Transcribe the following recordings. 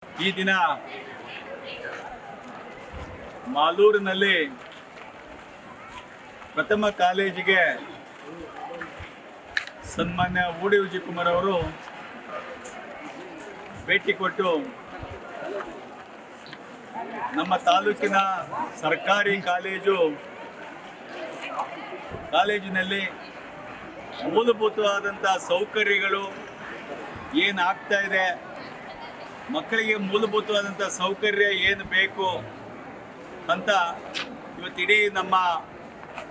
ಈ ದಿನ ಮಾಲೂರಿನಲ್ಲಿ ಪ್ರಥಮ ಕಾಲೇಜಿಗೆ ಸನ್ಮಾನ್ಯ ಊಡಿ ವಿಜಯಕುಮಾರ್ ಅವರು ಭೇಟಿ ಕೊಟ್ಟು ನಮ್ಮ ತಾಲೂಕಿನ ಸರ್ಕಾರಿ ಕಾಲೇಜಿನಲ್ಲಿ ಮೂಲಭೂತವಾದಂಥ ಸೌಕರ್ಯಗಳು ಏನಾಗ್ತಾ ಇದೆ, ಮಕ್ಕಳಿಗೆ ಮೂಲಭೂತವಾದಂಥ ಸೌಕರ್ಯ ಏನು ಬೇಕು ಅಂತ ಇವತ್ತಿಡೀ ನಮ್ಮ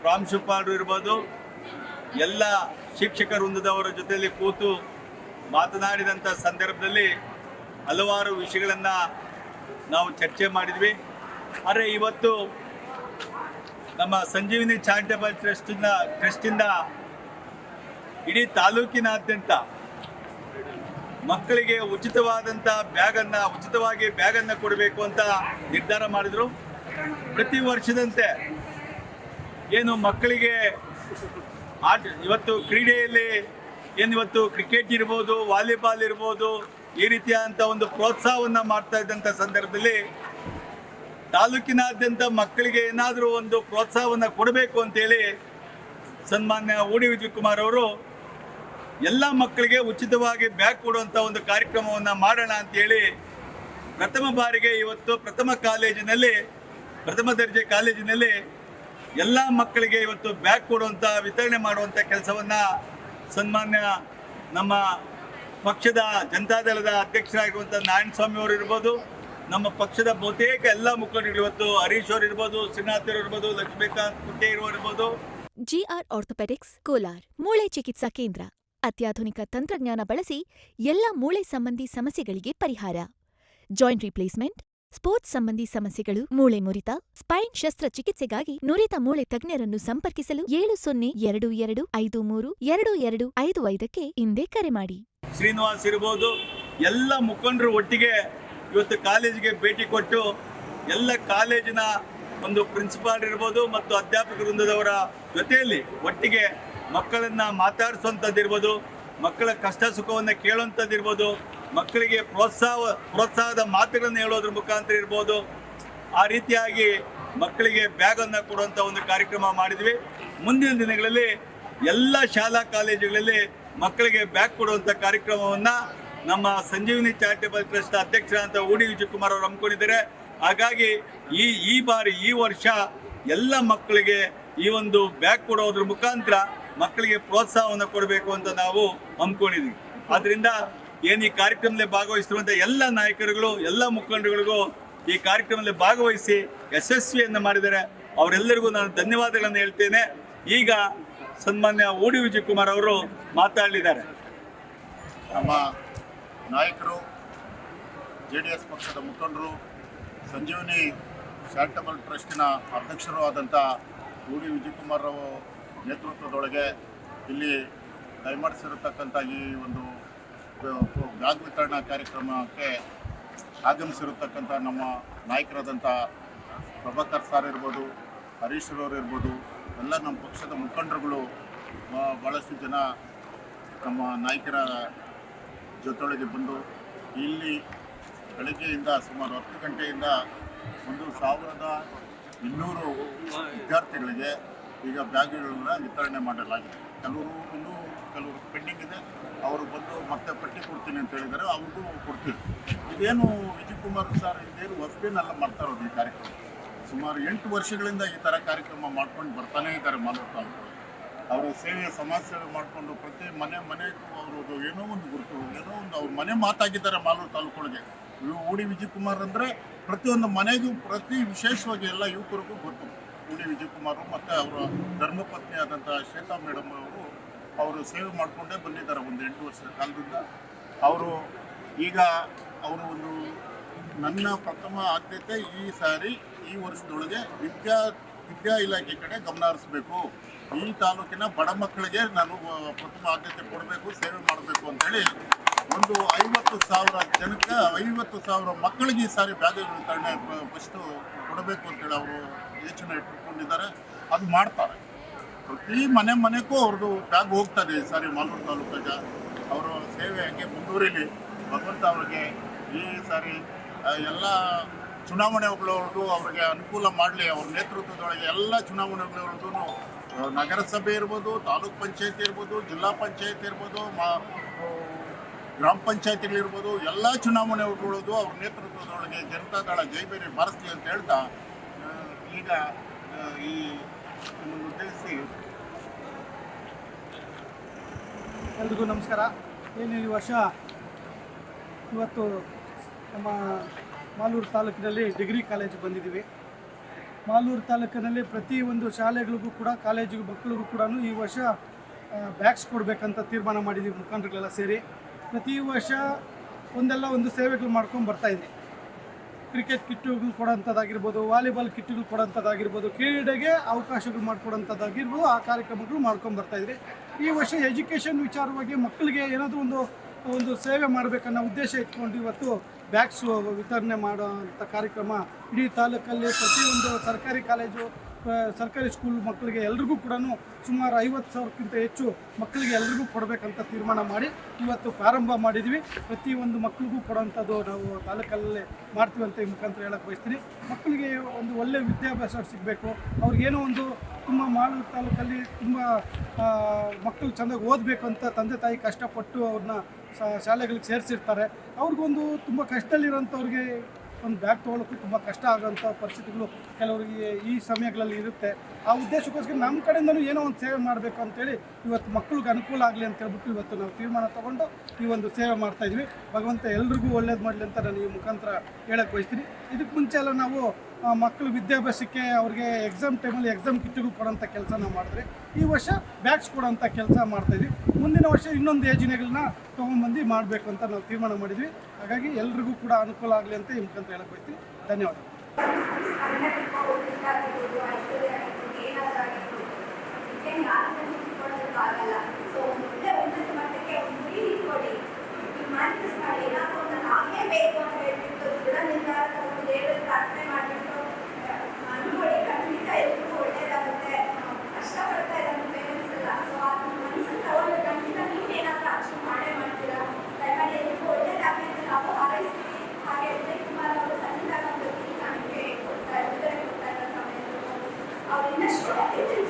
ಪ್ರಾಂಶುಪಾಲರು ಇರ್ಬೋದು, ಎಲ್ಲ ಶಿಕ್ಷಕ ವೃಂದದವರ ಜೊತೆಯಲ್ಲಿ ಕೂತು ಮಾತನಾಡಿದಂಥ ಸಂದರ್ಭದಲ್ಲಿ ಹಲವಾರು ವಿಷಯಗಳನ್ನು ನಾವು ಚರ್ಚೆ ಮಾಡಿದ್ವಿ. ಆದರೆ ಇವತ್ತು ನಮ್ಮ ಸಂಜೀವಿನಿ ಚಾರಿಟಬಲ್ ಟ್ರಸ್ಟಿಂದ ಇಡೀ ತಾಲೂಕಿನಾದ್ಯಂತ ಮಕ್ಕಳಿಗೆ ಉಚಿತವಾಗಿ ಬ್ಯಾಗನ್ನು ಕೊಡಬೇಕು ಅಂತ ನಿರ್ಧಾರ ಮಾಡಿದರು. ಪ್ರತಿ ವರ್ಷದಂತೆ ಏನು ಮಕ್ಕಳಿಗೆ ಇವತ್ತು ಕ್ರೀಡೆಯಲ್ಲಿ ಇವತ್ತು ಕ್ರಿಕೆಟ್ ಇರ್ಬೋದು, ವಾಲಿಬಾಲ್ ಇರ್ಬೋದು, ಈ ರೀತಿಯಾದಂಥ ಒಂದು ಪ್ರೋತ್ಸಾಹವನ್ನು ಮಾಡ್ತಾ ಇದ್ದಂಥ ಸಂದರ್ಭದಲ್ಲಿ ತಾಲೂಕಿನಾದ್ಯಂತ ಮಕ್ಕಳಿಗೆ ಏನಾದರೂ ಒಂದು ಪ್ರೋತ್ಸಾಹವನ್ನು ಕೊಡಬೇಕು ಅಂತೇಳಿ ಸನ್ಮಾನ್ಯ ಊಡಿ ವಿಜಯಕುಮಾರ್ ಅವರು ಎಲ್ಲ ಮಕ್ಕಳಿಗೆ ಉಚಿತವಾಗಿ ಬ್ಯಾಗ್ ಕೊಡುವಂಥ ಒಂದು ಕಾರ್ಯಕ್ರಮವನ್ನು ಮಾಡೋಣ ಅಂತೇಳಿ ಪ್ರಥಮ ಬಾರಿಗೆ ಇವತ್ತು ಪ್ರಥಮ ದರ್ಜೆ ಕಾಲೇಜಿನಲ್ಲಿ ಎಲ್ಲ ಮಕ್ಕಳಿಗೆ ಇವತ್ತು ಬ್ಯಾಗ್ ಕೊಡುವಂಥ ವಿತರಣೆ ಮಾಡುವಂಥ ಕೆಲಸವನ್ನು ಸನ್ಮಾನ್ಯ ನಮ್ಮ ಪಕ್ಷದ ಜನತಾದಳದ ಅಧ್ಯಕ್ಷರಾಗಿರುವಂಥ ನಾರಾಯಣಸ್ವಾಮಿ ಅವರು ಇರ್ಬೋದು, ನಮ್ಮ ಪಕ್ಷದ ಬಹುತೇಕ ಎಲ್ಲ ಮುಖಂಡರು ಇವತ್ತು ಹರೀಶ್ ಅವರು ಇರ್ಬೋದು, ಶ್ರೀನಾಥ್ ಅವರು ಇರ್ಬೋದು, ಲಕ್ಷ್ಮೀಕಾಂತ್ ಕುಟ್ಟೆ ಇರ್ಬೋದು. GR ಆರ್ಥೋಪೆಡಿಕ್ಸ್ ಕೋಲಾರ್ ಮೂಳೆ ಚಿಕಿತ್ಸಾ ಕೇಂದ್ರ ಅತ್ಯಾಧುನಿಕ ತಂತ್ರಜ್ಞಾನ ಬಳಸಿ ಎಲ್ಲ ಮೂಳೆ ಸಂಬಂಧಿ ಸಮಸ್ಯೆಗಳಿಗೆ ಪರಿಹಾರ. ಜಾಯಿಂಟ್ ರಿಪ್ಲೇಸ್ಮೆಂಟ್, ಸ್ಪೋರ್ಟ್ಸ್ ಸಂಬಂಧಿ ಸಮಸ್ಯೆಗಳು, ಮೂಳೆ ಮುರಿತ, ಸ್ಪೈನ್ ಶಸ್ತ್ರಚಿಕಿತ್ಸೆಗಾಗಿ ನುರಿತ ಮೂಳೆ ತಜ್ಞರನ್ನು ಸಂಪರ್ಕಿಸಲು 7022532255ಕ್ಕೆ ಇಂದೇ ಕರೆ ಮಾಡಿ. ಶ್ರೀನಿವಾಸ್ ಇರ್ಬೋದು, ಎಲ್ಲ ಮುಖಂಡರು ಒಟ್ಟಿಗೆ ಇವತ್ತು ಕಾಲೇಜಿಗೆ ಭೇಟಿ ಕೊಟ್ಟು ಎಲ್ಲ ಕಾಲೇಜಿನ ಒಂದು ಪ್ರಿನ್ಸಿಪಾಲ್ ಇರ್ಬೋದು ಮತ್ತು ಅಧ್ಯಾಪಕ ವೃಂದದವರ ಜೊತೆಯಲ್ಲಿ ಒಟ್ಟಿಗೆ ಮಕ್ಕಳನ್ನು ಮಾತಾಡಿಸುವಂಥದ್ದಿರ್ಬೋದು, ಮಕ್ಕಳ ಕಷ್ಟ ಸುಖವನ್ನು ಕೇಳುವಂಥದ್ದಿರ್ಬೋದು, ಮಕ್ಕಳಿಗೆ ಪ್ರೋತ್ಸಾಹದ ಮಾತುಗಳನ್ನು ಹೇಳೋದ್ರ ಮುಖಾಂತರ ಇರ್ಬೋದು, ಆ ರೀತಿಯಾಗಿ ಮಕ್ಕಳಿಗೆ ಬ್ಯಾಗನ್ನು ಕೊಡುವಂಥ ಒಂದು ಕಾರ್ಯಕ್ರಮ ಮಾಡಿದ್ವಿ. ಮುಂದಿನ ದಿನಗಳಲ್ಲಿ ಎಲ್ಲ ಶಾಲಾ ಕಾಲೇಜುಗಳಲ್ಲಿ ಮಕ್ಕಳಿಗೆ ಬ್ಯಾಗ್ ಕೊಡುವಂಥ ಕಾರ್ಯಕ್ರಮವನ್ನು ನಮ್ಮ ಸಂಜೀವಿನಿ ಚಾರಿಟಬಲ್ ಟ್ರಸ್ಟ್ ಅಧ್ಯಕ್ಷರಾದಂಥ ಊಡಿ ವಿಜಯಕುಮಾರ್ ಅವರು ಹಮ್ಮಿಕೊಂಡಿದ್ದಾರೆ. ಹಾಗಾಗಿ ಈ ವರ್ಷ ಎಲ್ಲ ಮಕ್ಕಳಿಗೆ ಈ ಒಂದು ಬ್ಯಾಗ್ ಕೊಡೋದ್ರ ಮುಖಾಂತರ ಮಕ್ಕಳಿಗೆ ಪ್ರೋತ್ಸಾಹವನ್ನು ಕೊಡಬೇಕು ಅಂತ ನಾವು ಹಮ್ಮಿಕೊಂಡಿದ್ವಿ. ಆದ್ದರಿಂದ ಏನು ಈ ಕಾರ್ಯಕ್ರಮದಲ್ಲಿ ಭಾಗವಹಿಸಿರುವಂಥ ಎಲ್ಲ ನಾಯಕರುಗಳು, ಎಲ್ಲ ಮುಖಂಡರುಗಳಿಗೂ ಈ ಕಾರ್ಯಕ್ರಮದಲ್ಲಿ ಭಾಗವಹಿಸಿ ಯಶಸ್ವಿಯನ್ನು ಮಾಡಿದ್ದಾರೆ. ಅವರೆಲ್ಲರಿಗೂ ನಾನು ಧನ್ಯವಾದಗಳನ್ನು ಹೇಳ್ತೇನೆ. ಈಗ ಸನ್ಮಾನ್ಯ ಊಡಿ ವಿಜಯಕುಮಾರ್ ಅವರು ಮಾತಾಡಲಿದ್ದಾರೆ. ನಮ್ಮ ನಾಯಕರು, JDS ಪಕ್ಷದ ಮುಖಂಡರು, ಸಂಜೀವಿನಿ ಚಾರಿಟಬಲ್ ಟ್ರಸ್ಟಿನ ಅಧ್ಯಕ್ಷರು ಆದಂಥ ಊಡಿ ವಿಜಯಕುಮಾರ್ ನೇತೃತ್ವದೊಳಗೆ ಇಲ್ಲಿ ದಯಮಾಡಿಸಿರತಕ್ಕಂಥ ಈ ಒಂದು ಬ್ಯಾಗ್ ವಿತರಣಾ ಕಾರ್ಯಕ್ರಮಕ್ಕೆ ಆಗಮಿಸಿರತಕ್ಕಂಥ ನಮ್ಮ ನಾಯಕರಾದಂಥ ಪ್ರಭಾಕರ್ ಸರ್ ಇರ್ಬೋದು, ಹರೀಶ್ ಅವರು ಇರ್ಬೋದು, ಎಲ್ಲ ನಮ್ಮ ಪಕ್ಷದ ಮುಖಂಡರುಗಳು ಭಾಳಷ್ಟು ಜನ ನಮ್ಮ ನಾಯಕರ ಜೊತೆಯೊಳಗೆ ಬಂದು ಇಲ್ಲಿ ಬೆಳಗ್ಗೆಯಿಂದ ಸುಮಾರು 10 ಗಂಟೆಯಿಂದ 1200 ವಿದ್ಯಾರ್ಥಿಗಳಿಗೆ ಈಗ ಬ್ಯಾಗ್ಗಳನ್ನು ವಿತರಣೆ ಮಾಡಲಾಗಿದೆ. ಕೆಲವರು ಪೆಂಡಿಂಗ್ ಇದೆ, ಅವರು ಬಂದು ಮತ್ತೆ ಪಟ್ಟಿ ಕೊಡ್ತೀನಿ ಅಂತ ಹೇಳಿದ್ದಾರೆ, ಅವ್ರಿಗೂ ಕೊಡ್ತೀವಿ. ಇದೇನು ವಿಜಯಕುಮಾರ್ ಸರ್ ಇದೇನು ಹೊಸದೇನೆಲ್ಲ ಮಾಡ್ತಾ ಇರೋದು ಈ ಕಾರ್ಯಕ್ರಮ. ಸುಮಾರು 8 ವರ್ಷಗಳಿಂದ ಈ ಥರ ಕಾರ್ಯಕ್ರಮ ಮಾಡ್ಕೊಂಡು ಬರ್ತಾನೇ ಇದ್ದಾರೆ ಮಾಲೂರು ತಾಲೂಕು. ಅವರು ಸಮಾಜ ಸೇವೆ ಮಾಡಿಕೊಂಡು ಪ್ರತಿ ಮನೆಗೂ ಅವರು ಏನೋ ಒಂದು ಗುರುತು, ಏನೋ ಒಂದು ಅವ್ರ ಮನೆ ಮಾತಾಗಿದ್ದಾರೆ ಮಾಲೂರು ತಾಲೂಕೊಳಗೆ. ಊಡಿ ವಿಜಯಕುಮಾರ್ ಅಂದರೆ ಪ್ರತಿಯೊಂದು ಮನೆಗೂ ವಿಶೇಷವಾಗಿ ಎಲ್ಲ ಯುವಕರಿಗೂ ಗೊತ್ತು. ಊಡಿ ವಿಜಯಕುಮಾರ್ ಮತ್ತು ಅವರ ಧರ್ಮಪತ್ನಿ ಆದಂಥ ಶ್ವೇತಾ ಮೇಡಮ್ ಅವರು ಸೇವೆ ಮಾಡಿಕೊಂಡೇ ಬಂದಿದ್ದಾರೆ ಒಂದು 8 ವರ್ಷದ ಕಾಲದಿಂದ. ಅವರು ಒಂದು ನನ್ನ ಪ್ರಥಮ ಆದ್ಯತೆ ಈ ವರ್ಷದೊಳಗೆ ವಿದ್ಯಾ ಇಲಾಖೆ ಕಡೆ ಗಮನ ಹರಿಸಬೇಕು. ಈ ತಾಲೂಕಿನ ಬಡ ಮಕ್ಕಳಿಗೆ ನಾನು ಪ್ರಥಮ ಆದ್ಯತೆ ಕೊಡಬೇಕು, ಸೇವೆ ಮಾಡಬೇಕು ಅಂತೇಳಿ ಒಂದು 50,000 ಜನಕ್ಕೆ 50,000 ಮಕ್ಕಳಿಗೆ ಈ ಸಾರಿ ಬ್ಯಾಗ್ ವಿತರಣೆ ಫಸ್ಟು ಕೊಡಬೇಕು ಅಂತೇಳಿ ಅವರು ಯೋಚನೆ ಇಟ್ಟುಕೊಂಡಿದ್ದಾರೆ. ಅದು ಮಾಡ್ತಾರೆ. ಪ್ರತಿ ಮನೆಗೂ ಅವ್ರದ್ದು ಬ್ಯಾಗ್ ಹೋಗ್ತದೆ. ಈ ಸಾರಿ ಮಾಲೂರು ತಾಲೂಕಿಗೆ ಅವರ ಸೇವೆ ಹಂಗೆ ಮುಂದುವರಿಲಿ. ಭಗವಂತ ಅವರಿಗೆ ಈ ಸಾರಿ ಎಲ್ಲ ಚುನಾವಣೆಗಳವ್ರದ್ದು ಅವ್ರಿಗೆ ಅನುಕೂಲ ಮಾಡಲಿ. ಅವ್ರ ನೇತೃತ್ವದೊಳಗೆ ಎಲ್ಲ ಚುನಾವಣೆಗಳವ್ರದ್ದು ನಗರಸಭೆ ಇರ್ಬೋದು, ತಾಲೂಕ್ ಪಂಚಾಯತಿ ಇರ್ಬೋದು, ಜಿಲ್ಲಾ ಪಂಚಾಯತಿ ಇರ್ಬೋದು, ಗ್ರಾಮ ಪಂಚಾಯತಿಗಳಿರ್ಬೋದು, ಎಲ್ಲ ಚುನಾವಣೆಗಳದ್ದು ಅವ್ರ ನೇತೃತ್ವದೊಳಗೆ ಜನತಾದಳ ಜೈಬೇರಿ ಬಾರಿಸ್ಲಿ ಅಂತ ಹೇಳ್ತಾ ಈಗ ಈ ಉದ್ದೇಶಿಸಿ ಎಲ್ರಿಗೂ ನಮಸ್ಕಾರ. ಏನು ಈ ವರ್ಷ ಇವತ್ತು ನಮ್ಮ ಮಾಲೂರು ತಾಲೂಕಿನಲ್ಲಿ ಡಿಗ್ರಿ ಕಾಲೇಜ್ ಬಂದಿದ್ದೀವಿ. ಮಾಲೂರು ತಾಲೂಕಿನಲ್ಲಿ ಪ್ರತಿಯೊಂದು ಶಾಲೆಗಳಿಗೂ ಕೂಡ ಕಾಲೇಜಿಗೂ ಮಕ್ಕಳಿಗೂ ಕೂಡ ಈ ವರ್ಷ ಬ್ಯಾಗ್ಸ್ ಕೊಡಬೇಕಂತ ತೀರ್ಮಾನ ಮಾಡಿದ್ದೀವಿ ಮುಖಂಡರುಗಳೆಲ್ಲ ಸೇರಿ. ಪ್ರತಿ ವರ್ಷ ಒಂದು ಸೇವೆಗಳು ಮಾಡ್ಕೊಂಡು ಬರ್ತಾಯಿದ್ವಿ. ಕ್ರಿಕೆಟ್ ಕಿಟ್ಟುಗಳು ಕೊಡೋಂಥದ್ದಾಗಿರ್ಬೋದು, ವಾಲಿಬಾಲ್ ಕಿಟ್ಟುಗಳು ಕೊಡೋಂಥದ್ದಾಗಿರ್ಬೋದು, ಕ್ರೀಡೆಗೆ ಅವಕಾಶಗಳು ಮಾಡಿಕೊಡೋಂಥದ್ದಾಗಿರ್ಬೋದು, ಆ ಕಾರ್ಯಕ್ರಮಗಳು ಮಾಡ್ಕೊಂಡು ಬರ್ತಾಯಿದ್ವಿ. ಈ ವರ್ಷ ಎಜುಕೇಷನ್ ವಿಚಾರವಾಗಿ ಮಕ್ಕಳಿಗೆ ಏನಾದರೂ ಒಂದು ಸೇವೆ ಮಾಡಬೇಕನ್ನೋ ಉದ್ದೇಶ ಇಟ್ಕೊಂಡು ಇವತ್ತು ಬ್ಯಾಗ್ಸು ವಿತರಣೆ ಮಾಡೋಂಥ ಕಾರ್ಯಕ್ರಮ ಇಡೀ ತಾಲೂಕಲ್ಲಿ ಪ್ರತಿಯೊಂದು ಸರ್ಕಾರಿ ಕಾಲೇಜು, ಸರ್ಕಾರಿ ಸ್ಕೂಲ್ ಮಕ್ಕಳಿಗೆ ಎಲ್ರಿಗೂ ಕೂಡ ಸುಮಾರು 50,000ಕ್ಕಿಂತ ಹೆಚ್ಚು ಮಕ್ಕಳಿಗೆ ಎಲ್ರಿಗೂ ಕೊಡಬೇಕಂತ ತೀರ್ಮಾನ ಮಾಡಿ ಇವತ್ತು ಪ್ರಾರಂಭ ಮಾಡಿದ್ವಿ. ಪ್ರತಿಯೊಂದು ಮಕ್ಕಳಿಗೂ ಕೊಡೋಂಥದ್ದು ನಾವು ತಾಲೂಕಲ್ಲೇ ಮಾಡ್ತೀವಿ ಅಂತ ಈ ಮುಖಾಂತರ ಹೇಳಕ್ಕೆ ಬಯಸ್ತೀನಿ. ಮಕ್ಕಳಿಗೆ ಒಂದು ಒಳ್ಳೆಯ ವಿದ್ಯಾಭ್ಯಾಸ ಸಿಗಬೇಕು. ಅವ್ರಿಗೇನೋ ಒಂದು ತುಂಬ ಮಾಲೂರು ತಾಲೂಕಲ್ಲಿ ತುಂಬ ಮಕ್ಕಳು ಚೆಂದಾಗಿ ಓದಬೇಕು ಅಂತ ತಂದೆ ತಾಯಿ ಕಷ್ಟಪಟ್ಟು ಅವ್ರನ್ನ ಶಾಲೆಗಳಿಗೆ ಸೇರಿಸಿರ್ತಾರೆ. ಅವ್ರಿಗೊಂದು ತುಂಬ ಕಷ್ಟದಲ್ಲಿರೋಂಥವ್ರಿಗೆ ಒಂದು ಬ್ಯಾಗ್ ತೊಗೊಳಕ್ಕೂ ತುಂಬ ಕಷ್ಟ ಆಗೋಂಥ ಪರಿಸ್ಥಿತಿಗಳು ಕೆಲವರಿಗೆ ಈ ಸಮಯಗಳಲ್ಲಿ ಇರುತ್ತೆ. ಆ ಉದ್ದೇಶಕ್ಕೋಸ್ಕರ ನಮ್ಮ ಕಡೆಯಿಂದಲೂ ಏನೋ ಒಂದು ಸೇವೆ ಮಾಡಬೇಕು ಅಂತೇಳಿ ಇವತ್ತು ಮಕ್ಕಳಿಗೆ ಅನುಕೂಲ ಆಗಲಿ ಅಂತ ಹೇಳ್ಬಿಟ್ಟು ಇವತ್ತು ನಾವು ತೀರ್ಮಾನ ತೊಗೊಂಡು ಈ ಒಂದು ಸೇವೆ ಮಾಡ್ತಾಯಿದ್ವಿ. ಭಗವಂತ ಎಲ್ರಿಗೂ ಒಳ್ಳೇದು ಮಾಡಲಿ ಅಂತ ನಾನು ಈ ಮುಖಾಂತರ ಹೇಳಕ್ಕೆ ಬಯಸ್ತೀನಿ. ಇದಕ್ಕೆ ಮುಂಚೆ ಎಲ್ಲ ನಾವು ಮಕ್ಕಳ ವಿದ್ಯಾಭ್ಯಾಸಕ್ಕೆ ಅವ್ರಿಗೆ ಎಕ್ಸಾಮ್ ಟೈಮಲ್ಲಿ ಎಕ್ಸಾಮ್ ಕಿಟ್ಟಿಗೂ ಕೊಡೋಂಥ ಕೆಲಸ ನಾವು ಮಾಡಿದ್ವಿ. ಈ ವರ್ಷ ಬ್ಯಾಗ್ಸ್ ಕೊಡೋಂಥ ಕೆಲಸ ಮಾಡ್ತಾಯಿದ್ವಿ. ಮುಂದಿನ ವರ್ಷ ಇನ್ನೊಂದು ಯೋಜನೆಗಳನ್ನ ತೊಗೊಂಡ್ಬಂದು ಮಾಡಬೇಕು ಅಂತ ನಾವು ತೀರ್ಮಾನ ಮಾಡಿದ್ವಿ. ಹಾಗಾಗಿ ಎಲ್ರಿಗೂ ಕೂಡ ಅನುಕೂಲ ಆಗಲಿ ಅಂತ ಈ ಮುಖಾಂತರ ಹೇಳಕ್ಕೆ ಬಯಸ್ತೀನಿ. ಧನ್ಯವಾದ.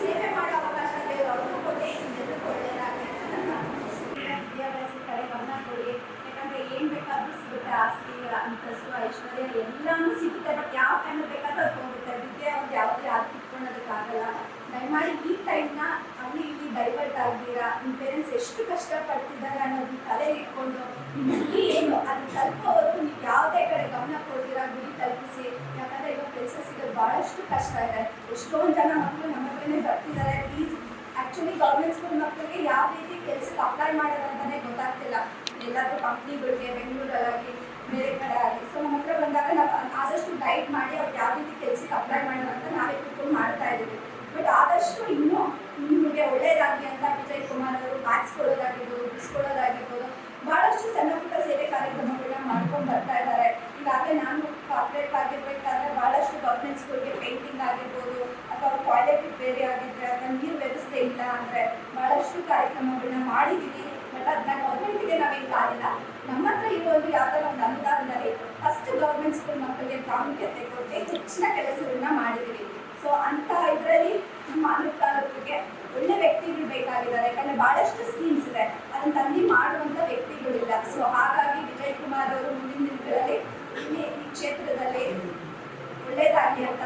ಸೇವೆ ಮಾಡೋ ಅವಕಾಶ ಅವ್ರಿಗೂ ಕೊಡಿ, ಎಲ್ಲರಿಗೂ ಒಳ್ಳೆಯದಾಗಲಿ ಅಂತ ನನ್ನ ವಿದ್ಯಾಭ್ಯಾಸ ಕಡೆ ಗಮನ ಕೊಡಿ. ಯಾಕಂದರೆ ಏನು ಬೇಕಾದರೂ ಸಿಗುತ್ತೆ, ಆಸ್ತಿ ಅಂತಸ್ತು ಐಶ್ವರ್ಯ ಎಲ್ಲನೂ ಸಿಗುತ್ತೆ. ಬಟ್ ಯಾವ ಟೈಮ್ ಬೇಕಾದ್ರೂ ಅದು ಹೋಗುತ್ತೆ. ವಿದ್ಯೆ ಒಂದು ಯಾವುದೇ ಯಾರು ಕಿತ್ಕೊಳ್ಳೋದಕ್ಕಾಗಲ್ಲ. ದಯಮಾಡಿ ಈ ಟೈಮ್ನ ಅಲ್ಲಿ ಇಲ್ಲಿ ಡೈವರ್ಟ್ ಆಗ್ತೀರಾ. ನಿಮ್ಮ ಪೇರೆಂಟ್ಸ್ ಎಷ್ಟು ಕಷ್ಟಪಡ್ತಿದ್ದಾರೆ ಅನ್ನೋದನ್ನ ತಲೆಯಲ್ಲಿ ಇಟ್ಕೊಂಡು ನಿಮ್ಮ ಗುರಿ ಏನು ಅದು ತಲುಪೋವರೆಗೂ ನೀವು ಯಾವುದೇ ಕಡೆ ಗಮನ ಕೊಡ್ತೀರಾ ಗುರಿ ತಲುಪಿಸಿ. ಯಾಕಂದರೆ ಇವಾಗ ಕೆಲಸ ಸಿಗೋದು ಭಾಳಷ್ಟು ಕಷ್ಟ ಇದೆ. ಎಷ್ಟೊಂದು ಜನ ಮಕ್ಕಳು ನಮ್ಮ ಹತ್ರನೇ ಬರ್ತಿದ್ದಾರೆ. ಪ್ಲೀಸ್, ಆ್ಯಕ್ಚುಲಿ ಗೌರ್ಮೆಂಟ್ ಸ್ಕೂಲ್ ಮಕ್ಕಳಿಗೆ ಯಾವ ರೀತಿ ಕೆಲಸಕ್ಕೆ ಅಪ್ಲೈ ಮಾಡೋದಂತಲೇ ಗೊತ್ತಾಗ್ತಿಲ್ಲ. ಎಲ್ಲಾದರೂ ಕಂಪ್ನಿಗಳಿಗೆ ಬೆಂಗಳೂರಲ್ಲಾಗಲಿ ಬೇರೆ ಕಡೆ ಆಗಲಿ. ಸೊ ನಮ್ಮ ಹತ್ರ ಬಂದಾಗ ನಾವು ಆದಷ್ಟು ಗೈಡ್ ಮಾಡಿ ಅವ್ರಿಗೆ ಯಾವ ರೀತಿ ಕೆಲಸಕ್ಕೆ ಅಪ್ಲೈ ಮಾಡೋದು ಅಂತ ನಾವೇ ಕೂತ್ಕೊಂಡು ಮಾಡ್ತಾ ಇದ್ದೀವಿ. ಬಟ್ ಆದಷ್ಟು ಇನ್ನೂ ನಿಮಗೆ ಒಳ್ಳೆಯದಾಗಲಿ ಅಂತ ವಿಜಯ್ ಕುಮಾರ್ ಅವರು ಬ್ಯಾಗ್ಸ್ ಕೊಡೋದಾಗಿರ್ಬೋದು, ಬುಕ್ಸ್ ಕೊಡೋದಾಗಿರ್ಬೋದು, ಭಾಳಷ್ಟು ಸಣ್ಣ ಪುಟ್ಟ ಸೇವೆ ಕಾರ್ಯಕ್ರಮಗಳನ್ನ ಮಾಡ್ಕೊಂಡು ಬರ್ತಾ ಇದ್ದಾರೆ. ಈಗಾಗಲೇ ನಾನು ಕಾರ್ಪೊರೇಟ್ ಆಗಿರಬೇಕಾದ್ರೆ ಭಾಳಷ್ಟು ಗೌರ್ಮೆಂಟ್ ಸ್ಕೂಲ್ಗೆ ಪೇಂಟಿಂಗ್ ಆಗಿರ್ಬೋದು ಅಥವಾ ಟಾಯ್ಲೆಟ್ ರಿಪೇರಿ ಆಗಿದ್ರೆ ಅಥವಾ ನೀರು ವ್ಯವಸ್ಥೆ ಇಲ್ಲ ಅಂದರೆ ಭಾಳಷ್ಟು ಕಾರ್ಯಕ್ರಮಗಳನ್ನ ಮಾಡಿದ್ದೀವಿ. ಬಟ್ ಅದನ್ನ ಗೌರ್ಮೆಂಟಿಗೆ ನಾವೇನು ಕಾಲಿಲ್ಲ. ನಮ್ಮ ಹತ್ರ ಇರೋದು ಯಾವುದೋ ಒಂದು ಅನುದಾನದಲ್ಲಿ ಫಸ್ಟ್ ಗೌರ್ಮೆಂಟ್ ಸ್ಕೂಲ್ ಮಕ್ಕಳಿಗೆ ಪ್ರಾಮುಖ್ಯತೆ ಕೊಟ್ಟು ಹೆಚ್ಚಿನ ಕೆಲಸಗಳನ್ನ ಮಾಡಿದ್ದೀವಿ. ಸೊ ಅಂಥ ಇದರಲ್ಲಿ ನಮ್ಮ ಮಾಲೂರು ತಾಲೂಕಿಗೆ ಒಳ್ಳೆ ವ್ಯಕ್ತಿಗಳು ಬೇಕಾಗಿದ್ದಾರೆ. ಯಾಕಂದರೆ ಭಾಳಷ್ಟು ಸ್ಕೀಮ್ಸ್ ಇದೆ, ಅದನ್ನು ತಂದು ಮಾಡುವಂಥ ವ್ಯಕ್ತಿಗಳಿಲ್ಲ. ಸೊ ಹಾಗಾಗಿ ವಿಜಯ್ ಕುಮಾರ್ ಅವರು ಮುಂದಿನ ದಿನಗಳಲ್ಲಿ ಈ ಕ್ಷೇತ್ರದಲ್ಲಿ ಒಳ್ಳೆಯದಾಗಲಿ ಅಂತ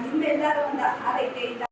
ನಿಮ್ಮೆಲ್ಲರೂ ಒಂದು ಹಾರೈಕೆಯಿಂದ